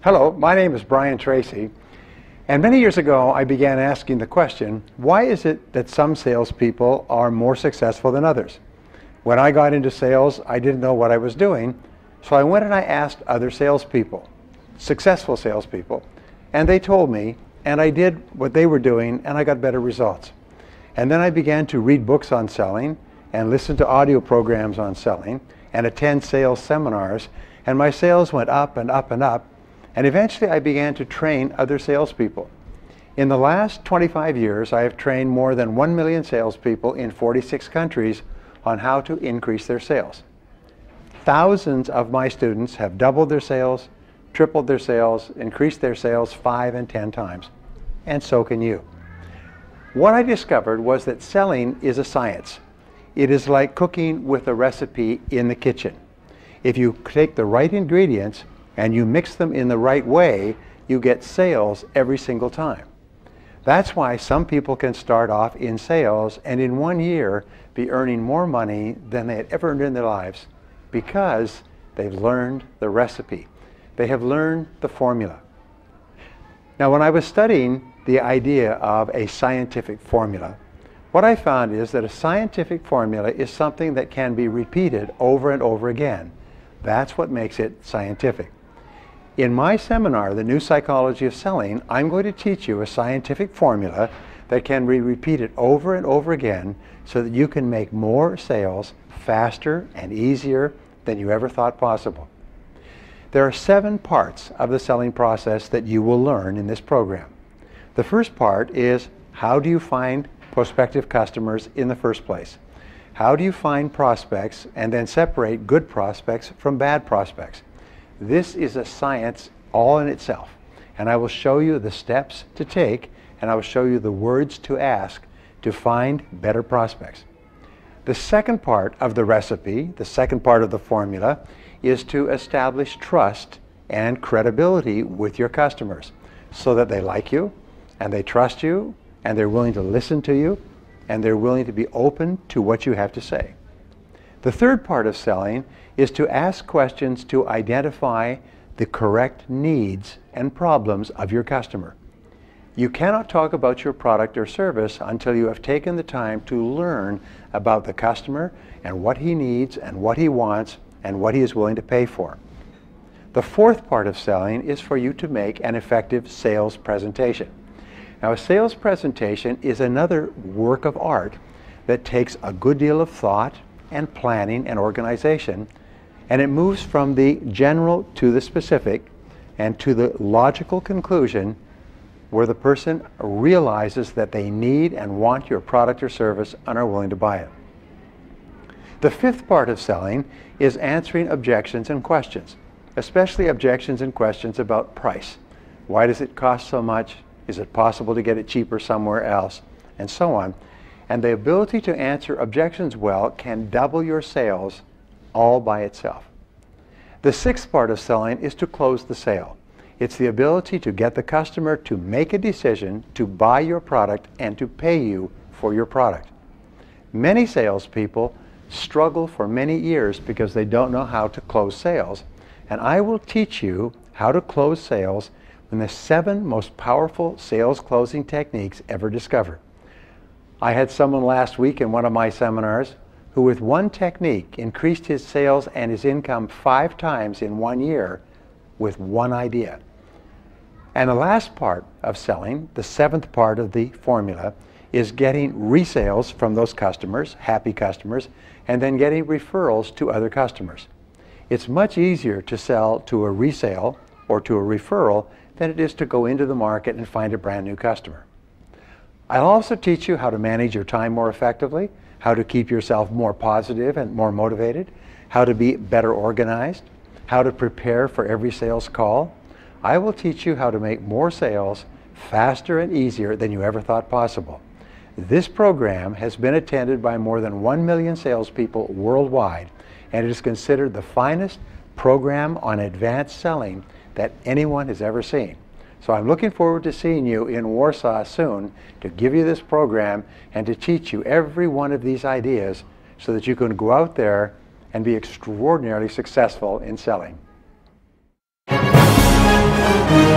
Hello, my name is Brian Tracy, and many years ago I began asking the question, why is it that some salespeople are more successful than others? When I got into sales, I didn't know what I was doing, so I went and I asked other salespeople, successful salespeople, and they told me, and I did what they were doing, and I got better results. And then I began to read books on selling, and listen to audio programs on selling, and attend sales seminars, and my sales went up and up and up. And eventually I began to train other salespeople. In the last 25 years, I have trained more than 1 million salespeople in 46 countries on how to increase their sales. Thousands of my students have doubled their sales, tripled their sales, increased their sales 5 and 10 times. And so can you. What I discovered was that selling is a science. It is like cooking with a recipe in the kitchen. If you take the right ingredients and you mix them in the right way, you get sales every single time. That's why some people can start off in sales and in 1 year be earning more money than they had ever earned in their lives because they've learned the recipe. They have learned the formula. Now, when I was studying the idea of a scientific formula, what I found is that a scientific formula is something that can be repeated over and over again. That's what makes it scientific. In my seminar, The New Psychology of Selling, I'm going to teach you a scientific formula that can be repeated over and over again so that you can make more sales faster and easier than you ever thought possible. There are 7 parts of the selling process that you will learn in this program. The first part is, how do you find prospective customers in the first place? How do you find prospects and then separate good prospects from bad prospects? This is a science all in itself, and I will show you the steps to take, and I will show you the words to ask to find better prospects. The second part of the recipe, the second part of the formula, is to establish trust and credibility with your customers so that they like you, and they trust you, and they're willing to listen to you, and they're willing to be open to what you have to say. The third part of selling is to ask questions to identify the correct needs and problems of your customer. You cannot talk about your product or service until you have taken the time to learn about the customer and what he needs and what he wants and what he is willing to pay for. The fourth part of selling is for you to make an effective sales presentation. Now, a sales presentation is another work of art that takes a good deal of thought and planning and organization, and it moves from the general to the specific and to the logical conclusion where the person realizes that they need and want your product or service and are willing to buy it. The fifth part of selling is answering objections and questions, especially objections and questions about price. Why does it cost so much? Is it possible to get it cheaper somewhere else? And so on. And the ability to answer objections well can double your sales all by itself. The sixth part of selling is to close the sale. It's the ability to get the customer to make a decision to buy your product and to pay you for your product. Many salespeople struggle for many years because they don't know how to close sales. And I will teach you how to close sales in the 7 most powerful sales closing techniques ever discovered. I had someone last week in one of my seminars who with one technique increased his sales and his income 5 times in 1 year with one idea. And the last part of selling, the 7th part of the formula, is getting resales from those customers, happy customers, and then getting referrals to other customers. It's much easier to sell to a resale or to a referral than it is to go into the market and find a brand new customer. I'll also teach you how to manage your time more effectively, how to keep yourself more positive and more motivated, how to be better organized, how to prepare for every sales call. I will teach you how to make more sales faster and easier than you ever thought possible. This program has been attended by more than 1 million salespeople worldwide, and it is considered the finest program on advanced selling that anyone has ever seen. So I'm looking forward to seeing you in Warsaw soon to give you this program and to teach you every one of these ideas so that you can go out there and be extraordinarily successful in selling. Zapisz.